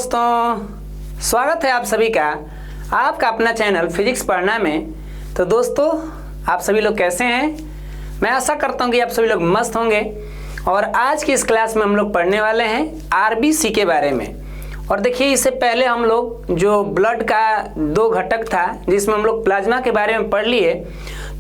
दोस्तों, स्वागत है आप सभी का आपका अपना चैनल फिजिक्स पढ़ना में। तो दोस्तों, आप सभी लोग कैसे हैं? मैं आशा करता हूं कि आप सभी लोग मस्त होंगे। और आज की इस क्लास में हम लोग पढ़ने वाले हैं आरबीसी के बारे में। और देखिए, इससे पहले हम लोग जो ब्लड का दो घटक था जिसमें हम लोग प्लाज्मा के बारे में पढ़ लिए,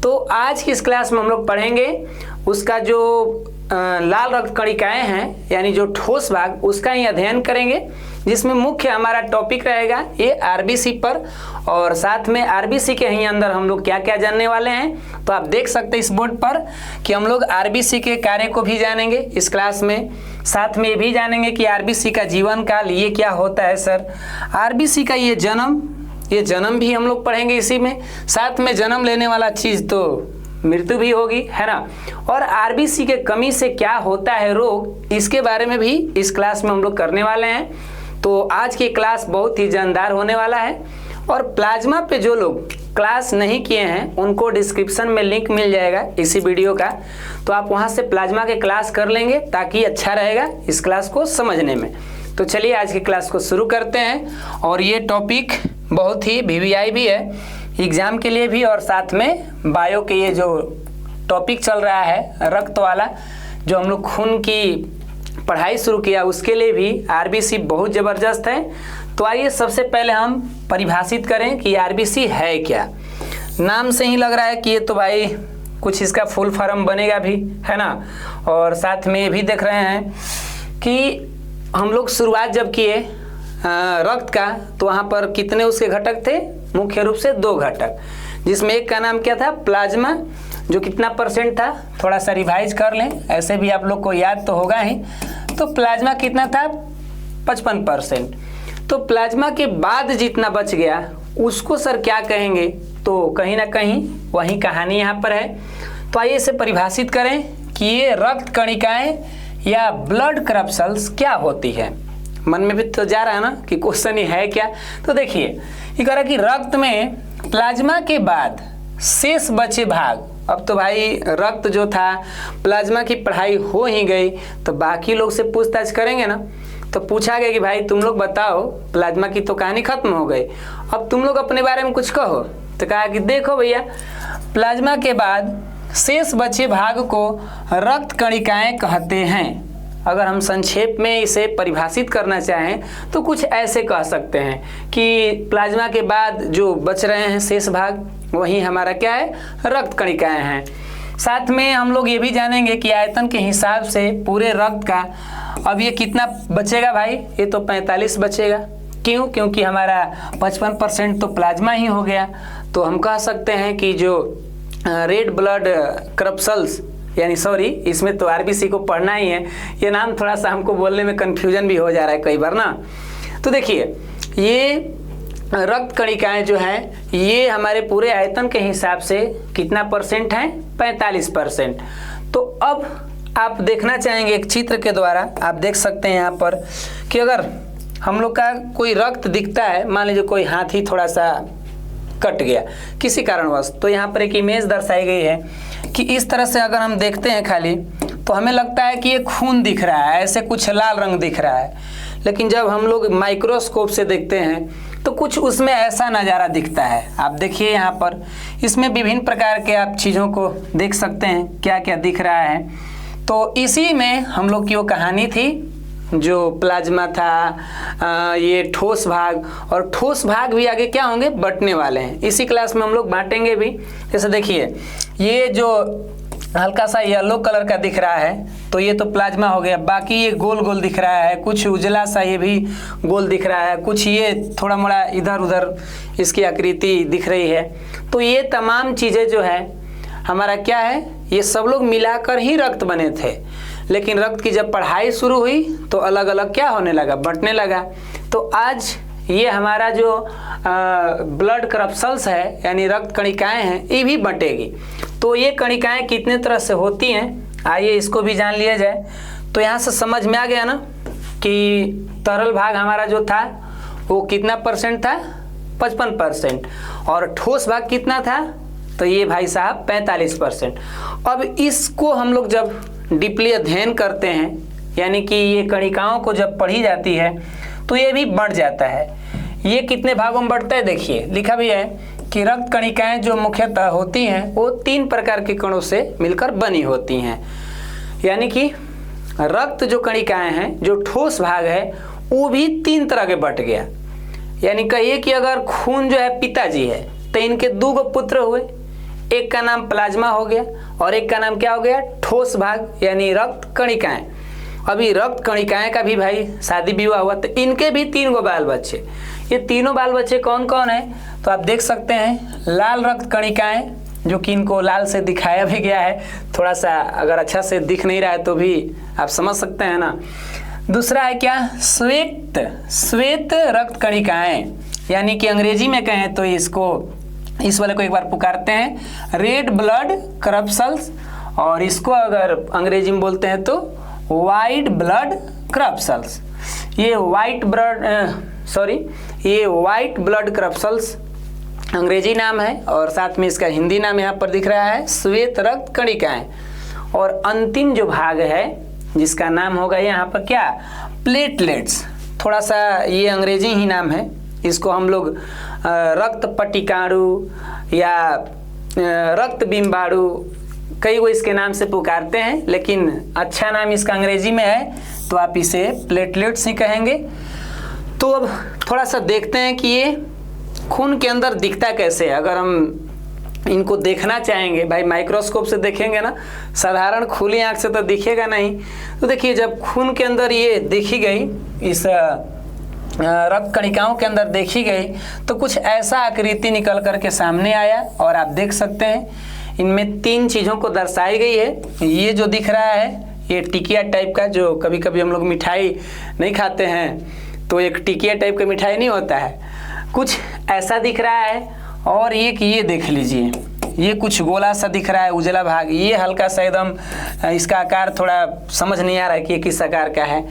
तो आज की इस क्लास में हम लोग पढ़ेंगे उसका जो लाल रक्त कणिकाएं हैं, यानी जो ठोस भाग, उसका ही अध्ययन करेंगे, जिसमें मुख्य हमारा टॉपिक रहेगा ये आरबीसी पर। और साथ में आरबीसी के ही अंदर हम लोग क्या क्या जानने वाले हैं, तो आप देख सकते हैं इस बोर्ड पर कि हम लोग आरबीसी के कार्य को भी जानेंगे इस क्लास में। साथ में ये भी जानेंगे कि आरबीसी का जीवन काल ये क्या होता है सर, आरबीसी का ये जन्म भी हम लोग पढ़ेंगे इसी में। साथ में जन्म लेने वाला चीज़ तो मृत्यु भी होगी, है ना। और आरबीसी के कमी से क्या होता है रोग, इसके बारे में भी इस क्लास में हम लोग करने वाले हैं। तो आज की क्लास बहुत ही जानदार होने वाला है। और प्लाज्मा पे जो लोग क्लास नहीं किए हैं उनको डिस्क्रिप्शन में लिंक मिल जाएगा इसी वीडियो का, तो आप वहां से प्लाज्मा के क्लास कर लेंगे ताकि अच्छा रहेगा इस क्लास को समझने में। तो चलिए आज की क्लास को शुरू करते हैं। और ये टॉपिक बहुत ही वीवीआई भी है एग्जाम के लिए भी, और साथ में बायो के ये जो टॉपिक चल रहा है रक्त वाला, जो हम लोग खून की पढ़ाई शुरू किया, उसके लिए भी आरबीसी बहुत ज़बरदस्त है। तो आइए सबसे पहले हम परिभाषित करें कि आरबीसी है क्या। नाम से ही लग रहा है कि ये तो भाई कुछ इसका फुल फॉर्म बनेगा भी, है ना। और साथ में ये भी देख रहे हैं कि हम लोग शुरुआत जब किए रक्त का, तो वहाँ पर कितने उसके घटक थे, मुख्य रूप से दो घटक, जिसमें एक का नाम क्या था, प्लाज्मा, जो कितना परसेंट था, थोड़ा सा रिवाइज कर लें, ऐसे भी आप लोग को याद तो होगा ही। तो प्लाज्मा कितना था, 55%। तो प्लाज्मा के बाद जितना बच गया उसको सर क्या कहेंगे, तो कहीं ना कहीं वही कहानी यहाँ पर है। तो आइए इसे परिभाषित करें कि ये रक्त कणिकाएं या ब्लड करप्सल्स क्या होती है। मन में भी तो जा रहा है ना कि क्वेश्चन ही है क्या। तो देखिए, ये कह रहा कि रक्त में प्लाज्मा के बाद शेष बचे भाग, अब तो भाई रक्त जो था, प्लाज्मा की पढ़ाई हो ही गई, तो बाकी लोग से पूछताछ करेंगे ना। तो पूछा गया कि भाई तुम लोग बताओ, प्लाज्मा की तो कहानी खत्म हो गई, अब तुम लोग अपने बारे में कुछ कहो। तो कहा कि देखो भैया, प्लाज्मा के बाद शेष बचे भाग को रक्त कणिकाएं कहते हैं। अगर हम संक्षेप में इसे परिभाषित करना चाहें तो कुछ ऐसे कह सकते हैं कि प्लाज्मा के बाद जो बच रहे हैं शेष भाग, वही हमारा क्या है, रक्त कणिकाएं हैं। साथ में हम लोग ये भी जानेंगे कि आयतन के हिसाब से पूरे रक्त का अब ये कितना बचेगा भाई, ये तो 45 बचेगा। क्यों? क्योंकि हमारा 55% तो प्लाज्मा ही हो गया। तो हम कह सकते हैं कि जो रेड ब्लड करप्सल्स, यानी सॉरी, इसमें तो आरबीसी को पढ़ना ही है, ये नाम थोड़ा सा हमको बोलने में कन्फ्यूजन भी हो जा रहा है कई बार ना। तो देखिए, ये रक्त कणिकाएं जो हैं ये हमारे पूरे आयतन के हिसाब से कितना परसेंट हैं, 45%। तो अब आप देखना चाहेंगे एक चित्र के द्वारा, आप देख सकते हैं यहाँ पर कि अगर हम लोग का कोई रक्त दिखता है, मान लीजिए कोई हाथी थोड़ा सा कट गया किसी कारणवश, तो यहाँ पर एक इमेज दर्शाई गई है कि इस तरह से अगर हम देखते हैं खाली, तो हमें लगता है कि ये खून दिख रहा है, ऐसे कुछ लाल रंग दिख रहा है। लेकिन जब हम लोग माइक्रोस्कोप से देखते हैं तो कुछ उसमें ऐसा नज़ारा दिखता है। आप देखिए यहाँ पर, इसमें विभिन्न प्रकार के आप चीज़ों को देख सकते हैं, क्या क्या दिख रहा है। तो इसी में हम लोग की वो कहानी थी, जो प्लाज्मा था, ये ठोस भाग, और ठोस भाग भी आगे क्या होंगे, बंटने वाले हैं। इसी क्लास में हम लोग बांटेंगे भी। जैसे देखिए, ये जो हल्का सा येलो कलर का दिख रहा है, तो ये तो प्लाज्मा हो गया। बाकी ये गोल गोल दिख रहा है, कुछ उजला सा ये भी गोल दिख रहा है, कुछ ये थोड़ा मोड़ा इधर उधर इसकी आकृति दिख रही है। तो ये तमाम चीज़ें जो है हमारा क्या है, ये सब लोग मिलाकर ही रक्त बने थे। लेकिन रक्त की जब पढ़ाई शुरू हुई तो अलग अलग क्या होने लगा, बंटने लगा। तो आज ये हमारा जो ब्लड करप्सल्स है, यानी रक्त कणिकाएं हैं, ये भी बंटेगी। तो ये कणिकाएं कितने तरह से होती हैं, आइए इसको भी जान लिया जाए। तो यहाँ से समझ में आ गया ना कि तरल भाग हमारा जो था वो कितना परसेंट था, 55%। और ठोस भाग कितना था, तो ये भाई साहब 45%। अब इसको हम लोग जब डीपली अध्ययन करते हैं, यानी कि ये कणिकाओं को जब पढ़ी जाती है, तो ये भी बढ़ जाता है। ये कितने भागों में बढ़ता है देखिए, लिखा भी है कि रक्त कणिकाएं जो मुख्यतः होती हैं वो 3 प्रकार के कणों से मिलकर बनी होती हैं। यानी कि रक्त जो कणिकाएं हैं, जो ठोस भाग है, वो भी 3 तरह के बट गया। यानी कहिए कि अगर खून जो है पिताजी है तो इनके 2 पुत्र हुए, एक का नाम प्लाज्मा हो गया और एक का नाम क्या हो गया, ठोस भाग यानी रक्त कणिकाएं। अभी रक्त कणिकाएं का भी भाई शादी विवाह हुआ तो इनके भी 3 बाल बच्चे। ये तीनों बाल बच्चे कौन कौन है तो आप देख सकते हैं, लाल रक्त कणिकाएं जो कि इनको लाल से दिखाया भी गया है, थोड़ा सा अगर अच्छा से दिख नहीं रहा है तो भी आप समझ सकते हैं ना। दूसरा है क्या, श्वेत रक्त कणिकाएं, यानी कि अंग्रेजी में कहें तो इस वाले को एक बार पुकारते हैं रेड ब्लड करप्सल्स, और इसको अगर अंग्रेजी में बोलते हैं तो वाइट ब्लड करप्सल्स। ये वाइट ब्लड करप्सल्स अंग्रेजी नाम है और साथ में इसका हिंदी नाम यहाँ पर दिख रहा है श्वेत रक्त कणिकाएं। और अंतिम जो भाग है जिसका नाम होगा यहाँ पर क्या, प्लेटलेट्स। थोड़ा सा ये अंग्रेजी ही नाम है, इसको हम लोग रक्त पट्टिकाणु या रक्त बिम्बाणु कई वो इसके नाम से पुकारते हैं, लेकिन अच्छा नाम इसका अंग्रेजी में है तो आप इसे प्लेटलेट्स ही कहेंगे। तो अब थोड़ा सा देखते हैं कि ये खून के अंदर दिखता कैसे है। अगर हम इनको देखना चाहेंगे भाई, माइक्रोस्कोप से देखेंगे ना, साधारण खुली आंख से तो दिखेगा नहीं। तो देखिए जब खून के अंदर ये देखी गई, इस रक्त कणिकाओं के अंदर देखी गई तो कुछ ऐसा आकृति निकल करके सामने आया और आप देख सकते हैं इनमें 3 चीज़ों को दर्शाई गई है। ये जो दिख रहा है ये टिकिया टाइप का, जो कभी कभी हम लोग मिठाई नहीं खाते हैं तो एक टिकिया टाइप का मिठाई नहीं होता है, कुछ ऐसा दिख रहा है। और ये देख लीजिए, ये कुछ गोला सा दिख रहा है उजला भाग, ये हल्का सा एकदम इसका आकार थोड़ा समझ नहीं आ रहा है कि ये किस आकार का है।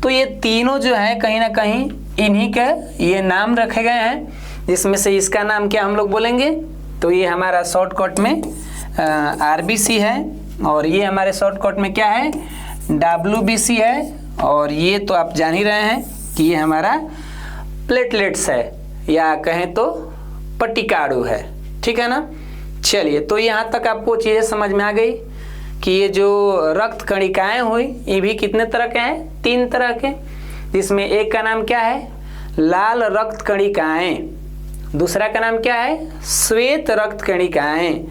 तो ये तीनों जो है कहीं ना कहीं इन्हीं के ये नाम रखे गए हैं, जिसमें से इसका नाम क्या हम लोग बोलेंगे तो ये हमारा शॉर्टकट में RBC है, और ये हमारे शॉर्टकट में क्या है WBC है, और ये तो आप जान ही रहे हैं कि ये हमारा प्लेटलेट्स है या कहें तो पट्टिकाणु है। ठीक है ना। चलिए, तो यहाँ तक आपको चीज़ें समझ में आ गई कि ये जो रक्त कणिकाएं हुई ये भी कितने तरह के हैं, 3 तरह के, जिसमें एक का नाम क्या है लाल रक्त कणिकाएं, दूसरा का नाम क्या है श्वेत रक्त कणिकाएं,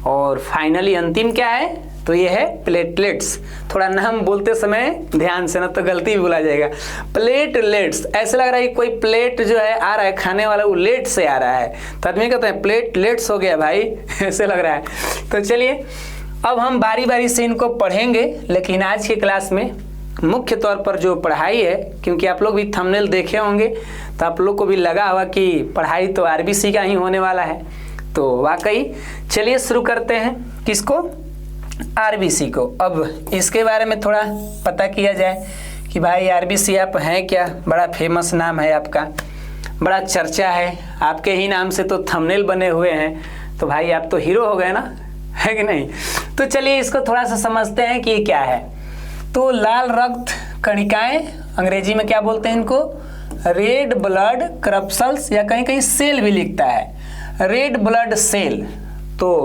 और फाइनली अंतिम क्या है तो ये है प्लेटलेट्स। थोड़ा नाम बोलते समय ध्यान से, ना तो गलती भी बोला जाएगा। प्लेटलेट्स, ऐसे लग रहा है कि कोई प्लेट जो है आ रहा है खाने वाला, वो लेट से आ रहा है तो आदमी कहते हैं प्लेटलेट्स हो गया भाई ऐसे लग रहा है। तो चलिए अब हम बारी बारी से इनको पढ़ेंगे, लेकिन आज की क्लास में मुख्य तौर पर जो पढ़ाई है, क्योंकि आप लोग भी थंबनेल देखे होंगे तो आप लोग को भी लगा होगा कि पढ़ाई तो RBC का ही होने वाला है, तो वाकई चलिए शुरू करते हैं किसको, RBC को। अब इसके बारे में थोड़ा पता किया जाए कि भाई RBC आप हैं क्या, बड़ा फेमस नाम है आपका, बड़ा चर्चा है, आपके ही नाम से तो थंबनेल बने हुए हैं, तो भाई आप तो हीरो हो गए ना, है कि नहीं। तो चलिए इसको थोड़ा सा समझते हैं कि ये क्या है। तो लाल रक्त कणिकाएं, अंग्रेजी में क्या बोलते हैं इनको, रेड ब्लड करप्सल्स, या कहीं कहीं सेल भी लिखता है, रेड ब्लड सेल। तो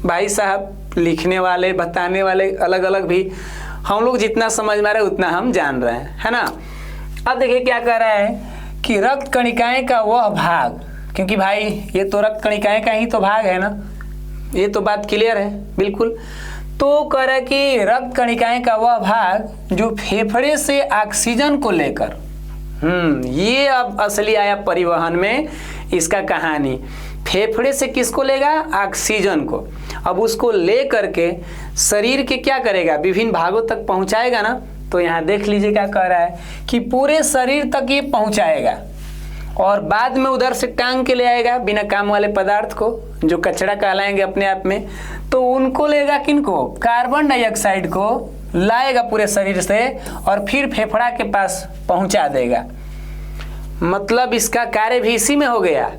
भाई साहब लिखने वाले बताने वाले अलग अलग भी, हम लोग जितना समझ में आ रहा है उतना हम जान रहे हैं, है ना। अब देखिए क्या कह रहा है कि रक्त कणिकाएं का वह भाग, क्योंकि भाई ये तो रक्त कणिकाएं का ही तो भाग है ना, ये तो बात क्लियर है बिल्कुल। तो कह रहा है कि रक्त कणिकाएं का वह भाग जो फेफड़े से ऑक्सीजन को लेकर, ये अब असली आया परिवहन में इसका कहानी, फेफड़े से किसको लेगा, ऑक्सीजन को। अब उसको ले करके शरीर के क्या करेगा, विभिन्न भागों तक पहुंचाएगा ना। तो यहाँ देख लीजिए क्या कह रहा है कि पूरे शरीर तक ये पहुंचाएगा, और बाद में उधर से टांग के ले आएगा बिना काम वाले पदार्थ को, जो कचरा कहलाएंगे अपने आप में, तो उनको लेगा किनको, कार्बन डाइऑक्साइड को लाएगा पूरे शरीर से और फिर फेफड़ा के पास पहुंचा देगा। मतलब इसका कार्य भी इसी में हो गया।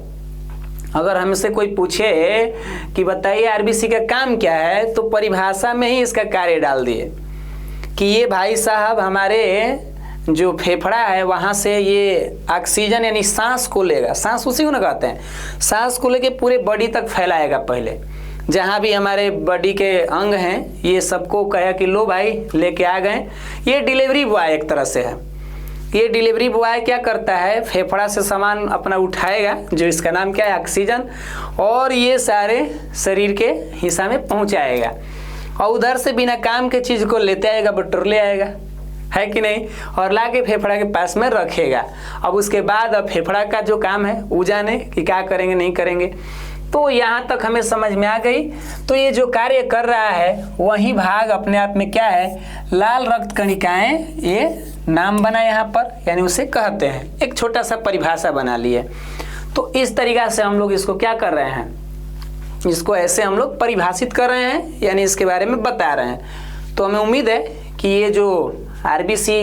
अगर हमसे कोई पूछे कि बताइए RBC का काम क्या है, तो परिभाषा में ही इसका कार्य डाल दिए कि ये भाई साहब हमारे जो फेफड़ा है वहाँ से ये ऑक्सीजन यानी सांस को लेगा, सांस उसी को ना कहते हैं, सांस को लेके पूरे बॉडी तक फैलाएगा। पहले जहाँ भी हमारे बॉडी के अंग हैं ये सबको कहा कि लो भाई लेके आ गए। ये डिलीवरी बॉय एक तरह से है। ये डिलीवरी बॉय क्या करता है, फेफड़ा से सामान अपना उठाएगा, जो इसका नाम क्या है ऑक्सीजन, और ये सारे शरीर के हिस्सा में पहुँचाएगा, और उधर से बिना काम के चीज़ को लेते आएगा, बटोर ले आएगा, है कि नहीं, और ला के फेफड़ा के पास में रखेगा। अब उसके बाद अब फेफड़ा का जो काम है वो जाने कि क्या करेंगे नहीं करेंगे। तो यहाँ तक हमें समझ में आ गई। तो ये जो कार्य कर रहा है वही भाग अपने आप में क्या है, लाल रक्त कणिकाएं, ये नाम बना यहाँ पर, यानी उसे कहते हैं। एक छोटा सा परिभाषा बना लिए। तो इस तरीका से हम लोग इसको क्या कर रहे हैं, इसको ऐसे हम लोग परिभाषित कर रहे हैं, यानी इसके बारे में बता रहे हैं। तो हमें उम्मीद है कि ये जो आरबीसी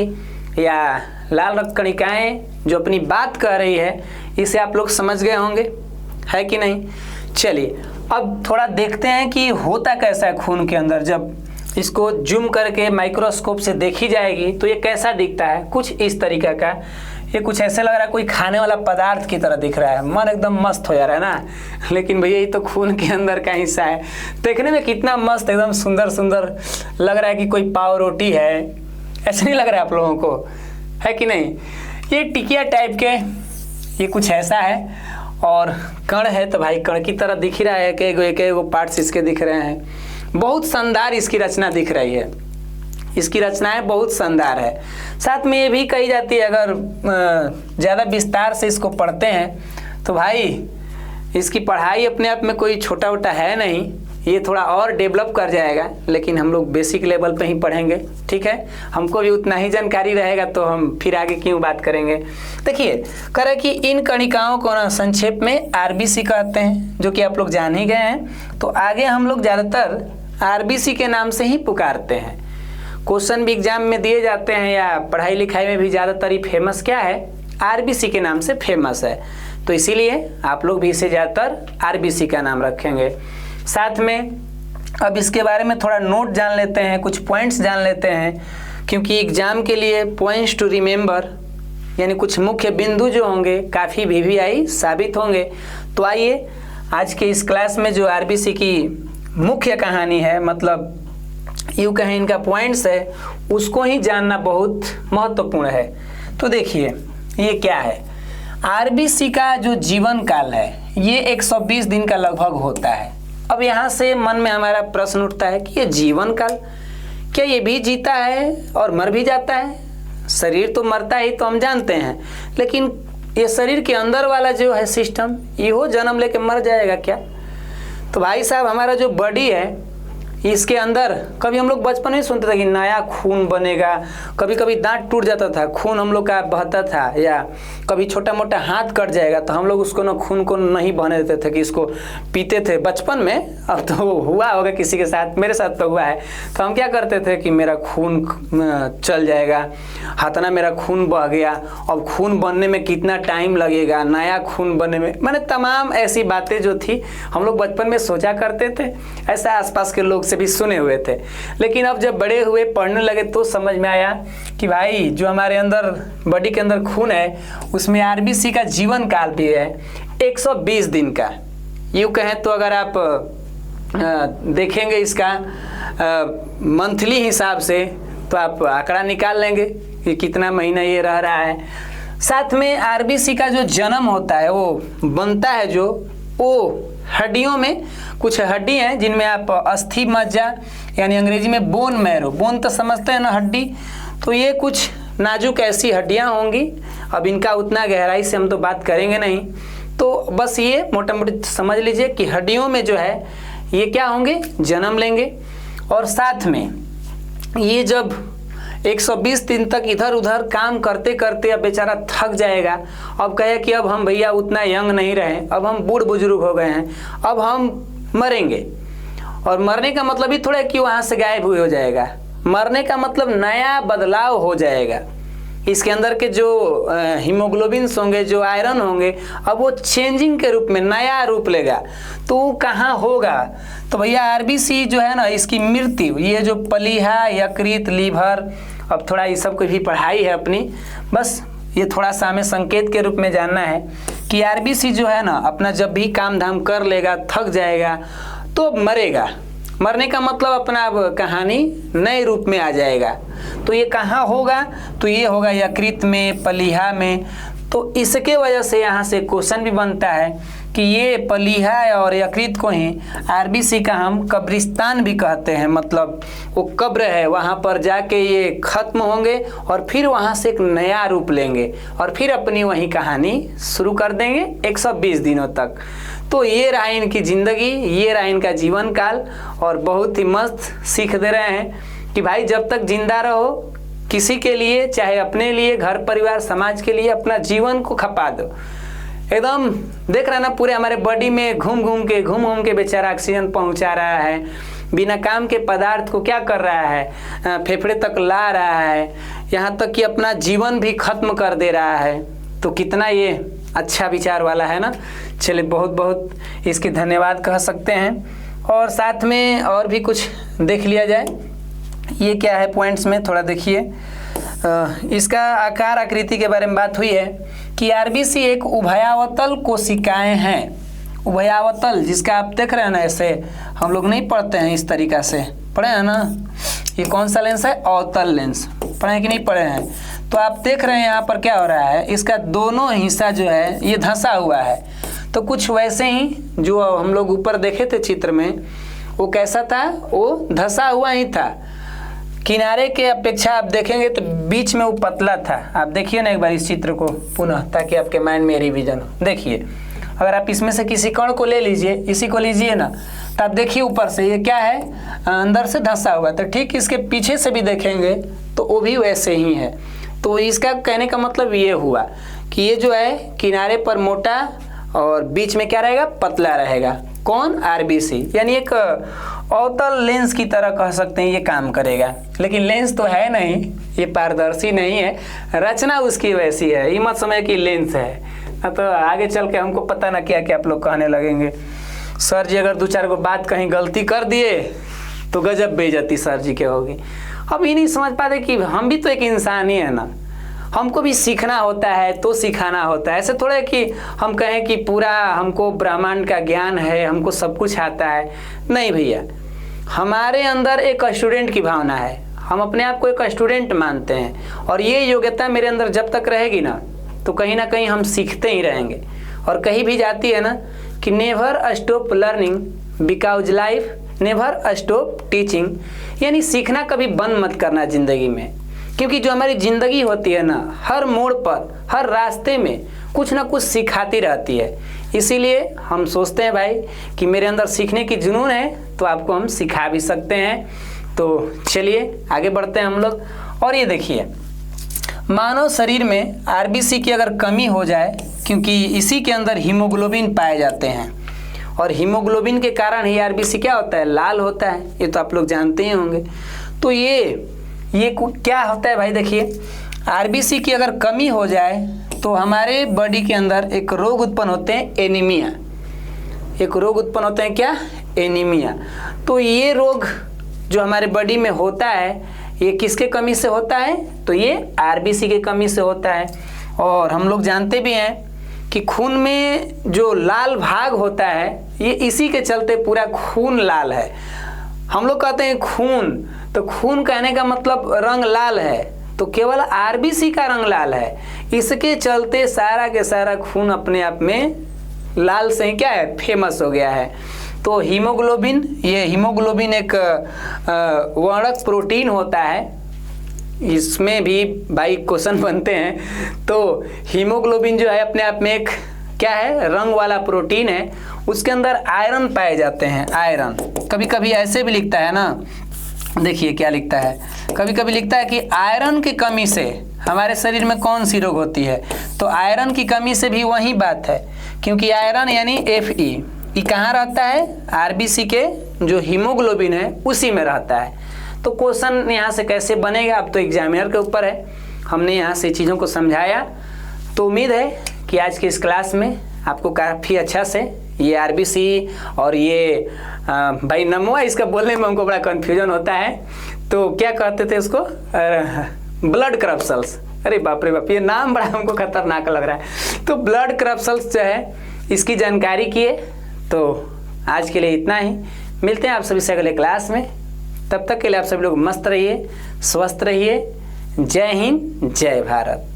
या लाल रक्त कणिकाएं जो अपनी बात कर रही है इसे आप लोग समझ गए होंगे, है कि नहीं। चलिए अब थोड़ा देखते हैं कि होता कैसा है खून के अंदर। जब इसको जूम करके माइक्रोस्कोप से देखी जाएगी तो ये कैसा दिखता है, कुछ इस तरीका का। ये कुछ ऐसे लग रहा है कोई खाने वाला पदार्थ की तरह दिख रहा है, मन एकदम मस्त हो जा रहा है ना। लेकिन भैया ये तो खून के अंदर का हिस्सा है। देखने में कितना मस्त एकदम सुंदर सुंदर लग रहा है कि कोई पाव रोटी है, ऐसा नहीं लग रहा है आप लोगों को, है कि नहीं। ये टिकिया टाइप के ये कुछ ऐसा है, और कण है तो भाई कण की तरह दिख रहा है कि एक पार्ट्स इसके दिख रहे हैं। बहुत शानदार इसकी रचना दिख रही है, इसकी रचनाएं बहुत शानदार है। साथ में ये भी कही जाती है, अगर ज़्यादा विस्तार से इसको पढ़ते हैं तो भाई इसकी पढ़ाई अपने आप में कोई छोटा वोटा है नहीं, ये थोड़ा और डेवलप कर जाएगा, लेकिन हम लोग बेसिक लेवल पे ही पढ़ेंगे, ठीक है। हमको भी उतना ही जानकारी रहेगा तो हम फिर आगे क्यों बात करेंगे। देखिए कह रहे कि इन कणिकाओं को ना संक्षेप में आरबीसी कहते हैं, जो कि आप लोग जान ही गए हैं। तो आगे हम लोग ज़्यादातर आरबीसी के नाम से ही पुकारते हैं। क्वेश्चन भी एग्जाम में दिए जाते हैं या पढ़ाई लिखाई में भी ज़्यादातर ही फेमस क्या है, आरबीसी के नाम से फेमस है। तो इसीलिए आप लोग भी इसे ज़्यादातर आरबीसी का नाम रखेंगे। साथ में अब इसके बारे में थोड़ा नोट जान लेते हैं, कुछ पॉइंट्स जान लेते हैं, क्योंकि एग्जाम के लिए पॉइंट्स टू रिमेंबर यानी कुछ मुख्य बिंदु जो होंगे काफ़ी वीवीआई साबित होंगे। तो आइए आज के इस क्लास में जो आरबीसी की मुख्य कहानी है, मतलब यूँ कहें इनका पॉइंट्स है, उसको ही जानना बहुत महत्वपूर्ण है। तो देखिए ये क्या है, आरबीसी का जो जीवन काल है ये 120 दिन का लगभग होता है। अब यहाँ से मन में हमारा प्रश्न उठता है कि ये जीवन काल, क्या ये भी जीता है और मर भी जाता है। शरीर तो मरता ही तो हम जानते हैं, लेकिन ये शरीर के अंदर वाला जो है सिस्टम, ये हो जन्म लेके मर जाएगा क्या। तो भाई साहब हमारा जो बॉडी है इसके अंदर कभी हम लोग बचपन में सुनते थे कि नया खून बनेगा, कभी कभी दांत टूट जाता था, खून हम लोग का बहता था, या कभी छोटा मोटा हाथ कट जाएगा तो हम लोग उसको ना खून को नहीं बहने देते थे कि इसको पीते थे बचपन में। अब तो हुआ होगा किसी के साथ, मेरे साथ तो हुआ है। तो हम क्या करते थे कि मेरा खून चल जाएगा, हाथना मेरा खून बह गया, अब खून बनने में कितना टाइम लगेगा, नया खून बनने में, मैंने तमाम ऐसी बातें जो थी हम लोग बचपन में सोचा करते थे, ऐसा आसपास के लोग से भी सुने हुए थे। लेकिन अब जब बड़े हुए पढ़ने लगे तो समझ में आया कि भाई जो हमारे अंदर बॉडी के अंदर खून है उसमें आरबीसी का जीवन काल भी है 120 दिन का। यूँ कहें तो अगर आप देखेंगे इसका मंथली हिसाब से तो आप आंकड़ा निकाल लेंगे कि कितना महीना ये रह रहा है। साथ में आरबीसी का जो जन्म होता है वो बनता है, जो वो हड्डियों में कुछ हड्डी हैं जिनमें आप अस्थि मज्जा यानी अंग्रेजी में बोन मैरो, बोन तो समझते हैं ना हड्डी, तो ये कुछ नाजुक ऐसी हड्डियां होंगी। अब इनका उतना गहराई से हम तो बात करेंगे नहीं, तो बस ये मोटा मोटी समझ लीजिए कि हड्डियों में जो है ये क्या होंगे, जन्म लेंगे। और साथ में ये जब 120 दिन तक इधर उधर काम करते करते अब बेचारा थक जाएगा, अब कहे कि अब हम भैया उतना यंग नहीं रहे, अब हम बूढ़ बुजुर्ग हो गए हैं, अब हम मरेंगे। और मरने का मतलब ही थोड़ा कि वहाँ से गायब हो जाएगा, मरने का मतलब नया बदलाव हो जाएगा। इसके अंदर के जो हीमोग्लोबिन्स होंगे, जो आयरन होंगे, अब वो चेंजिंग के रूप में नया रूप लेगा। तो वो कहाँ होगा, तो भैया आरबीसी जो है ना, इसकी मृत्यु ये जो प्लीहा, यकृत, लीवर अब थोड़ा ये सब कोई भी पढ़ाई है अपनी, बस ये थोड़ा सा हमें संकेत के रूप में जानना है कि आरबीसी जो है ना अपना जब भी काम धाम कर लेगा, थक जाएगा तो मरेगा। मरने का मतलब अपना अब कहानी नए रूप में आ जाएगा। तो ये कहाँ होगा? तो ये होगा यकृत में, पलीहा में। तो इसके वजह से यहाँ से क्वेश्चन भी बनता है कि ये पलीहा और यकृत को ही आरबीसी का हम कब्रिस्तान भी कहते हैं, मतलब वो कब्र है, वहाँ पर जाके ये खत्म होंगे और फिर वहाँ से एक नया रूप लेंगे और फिर अपनी वही कहानी शुरू कर देंगे 120 दिनों तक। तो ये रहा इनकी ज़िंदगी, ये रहा इनका जीवन काल। और बहुत ही मस्त सीख दे रहे हैं कि भाई जब तक जिंदा रहो, किसी के लिए, चाहे अपने लिए, घर परिवार समाज के लिए अपना जीवन को खपा दो। एकदम देख रहे ना, पूरे हमारे बॉडी में घूम घूम के बेचारा ऑक्सीजन पहुंचा रहा है, बिना काम के पदार्थ को क्या कर रहा है, फेफड़े तक ला रहा है, यहाँ तक कि अपना जीवन भी खत्म कर दे रहा है। तो कितना ये अच्छा विचार वाला है ना। चलिए बहुत बहुत इसकी धन्यवाद कह सकते हैं। और साथ में और भी कुछ देख लिया जाए। ये क्या है पॉइंट्स में थोड़ा देखिए। इसका आकार आकृति के बारे में बात हुई है कि आरबीसी एक उभयावतल कोशिकाएं हैं। उभयावतल जिसका आप देख रहे हैं ना, ऐसे हम लोग नहीं पढ़ते हैं इस तरीक़ा से, पढ़े हैं ना। ये कौन सा लेंस है? अवतल लेंस। पढ़े हैं कि नहीं पढ़े हैं? तो आप देख रहे हैं यहाँ पर क्या हो रहा है, इसका दोनों हिस्सा जो है ये धंसा हुआ है। तो कुछ वैसे ही जो हम लोग ऊपर देखे थे चित्र में, वो कैसा था? वो धंसा हुआ ही था। किनारे के अपेक्षा आप देखेंगे तो बीच में वो पतला था। आप देखिए ना एक बार इस चित्र को पुनः, ताकि आपके माइंड में रिवीजन हो। देखिए, अगर आप इसमें से किसी कण को ले लीजिए, इसी को लीजिए ना, तो आप देखिए ऊपर से ये क्या है, अंदर से धंसा हुआ। तो ठीक इसके पीछे से भी देखेंगे तो वो भी वैसे ही है। तो इसका कहने का मतलब ये हुआ कि ये जो है किनारे पर मोटा और बीच में क्या रहेगा? पतला रहेगा। कौन? आरबीसी। यानी एक अवतल लेंस की तरह कह सकते हैं ये काम करेगा। लेकिन लेंस तो है नहीं, ये पारदर्शी नहीं है, रचना उसकी वैसी है। ये मत समझ कि लेंस है, तो आगे चल के हमको पता ना क्या क्या आप लोग कहने लगेंगे। सर जी अगर 2-4 को बात कहीं गलती कर दिए तो गजब बेइज्जती सर जी के होगी। अब ये नहीं समझ पाते कि हम भी तो एक इंसान ही है ना, हमको भी सीखना होता है तो सिखाना होता है। ऐसे थोड़ा है कि हम कहें कि पूरा हमको ब्रह्मांड का ज्ञान है, हमको सब कुछ आता है। नहीं भैया, हमारे अंदर एक स्टूडेंट की भावना है, हम अपने आप को एक स्टूडेंट मानते हैं। और ये योग्यता मेरे अंदर जब तक रहेगी ना, तो कहीं ना कहीं हम सीखते ही रहेंगे। और कहीं भी जाती है ना कि never stop learning because life never stop teaching, यानी सीखना कभी बंद मत करना ज़िंदगी में। क्योंकि जो हमारी ज़िंदगी होती है ना, हर मोड़ पर, हर रास्ते में कुछ ना कुछ सिखाती रहती है। इसीलिए हम सोचते हैं भाई कि मेरे अंदर सीखने की जुनून है, तो आपको हम सिखा भी सकते हैं। तो चलिए आगे बढ़ते हैं हम लोग। और ये देखिए, मानव शरीर में आरबीसी की अगर कमी हो जाए, क्योंकि इसी के अंदर हीमोग्लोबिन पाए जाते हैं, और हीमोग्लोबिन के कारण ही आरबीसी क्या होता है? लाल होता है। ये तो आप लोग जानते ही होंगे। तो ये क्या होता है भाई? देखिए, आरबीसी की अगर कमी हो जाए तो हमारे बॉडी के अंदर एक रोग उत्पन्न होते हैं, एनीमिया। एक रोग उत्पन्न होते हैं, क्या? एनीमिया। तो ये रोग जो हमारे बॉडी में होता है, ये किसके कमी से होता है? तो ये आरबीसी के कमी से होता है। और हम लोग जानते भी हैं कि खून में जो लाल भाग होता है, ये इसी के चलते पूरा खून लाल है। हम लोग कहते हैं खून, तो खून कहने का मतलब रंग लाल है, तो केवल आरबीसी का रंग लाल है। इसके चलते सारा के सारा खून अपने आप में लाल से क्या है? फेमस हो गया है। तो हीमोग्लोबिन, ये हीमोग्लोबिन एक वर्णक प्रोटीन होता है। इसमें भी भाई क्वेश्चन बनते हैं। तो हीमोग्लोबिन जो है अपने आप में एक क्या है? रंग वाला प्रोटीन है। उसके अंदर आयरन पाए जाते हैं। आयरन कभी कभी ऐसे भी लिखता है ना, देखिए क्या लिखता है, कभी कभी लिखता है कि आयरन की कमी से हमारे शरीर में कौन सी रोग होती है? तो आयरन की कमी से भी वही बात है, क्योंकि आयरन यानी Fe, ये कहाँ रहता है? आरबीसी के जो हीमोग्लोबिन है उसी में रहता है। तो क्वेश्चन यहाँ से कैसे बनेगा, अब तो एग्जामिनर के ऊपर है। हमने यहाँ से चीज़ों को समझाया, तो उम्मीद है कि आज की इस क्लास में आपको काफ़ी अच्छा से ये आरबीसी और ये भाई नमवा, इसका बोलने में हमको बड़ा कन्फ्यूजन होता है। तो क्या कहते थे उसको? ब्लड करप्सल्स। अरे बाप रे बाप, ये नाम बड़ा हमको खतरनाक लग रहा है। तो ब्लड करप्सल्स जो है इसकी जानकारी किए। तो आज के लिए इतना ही, मिलते हैं आप सभी से अगले क्लास में। तब तक के लिए आप सभी लोग मस्त रहिए, स्वस्थ रहिए। जय हिंद, जय भारत।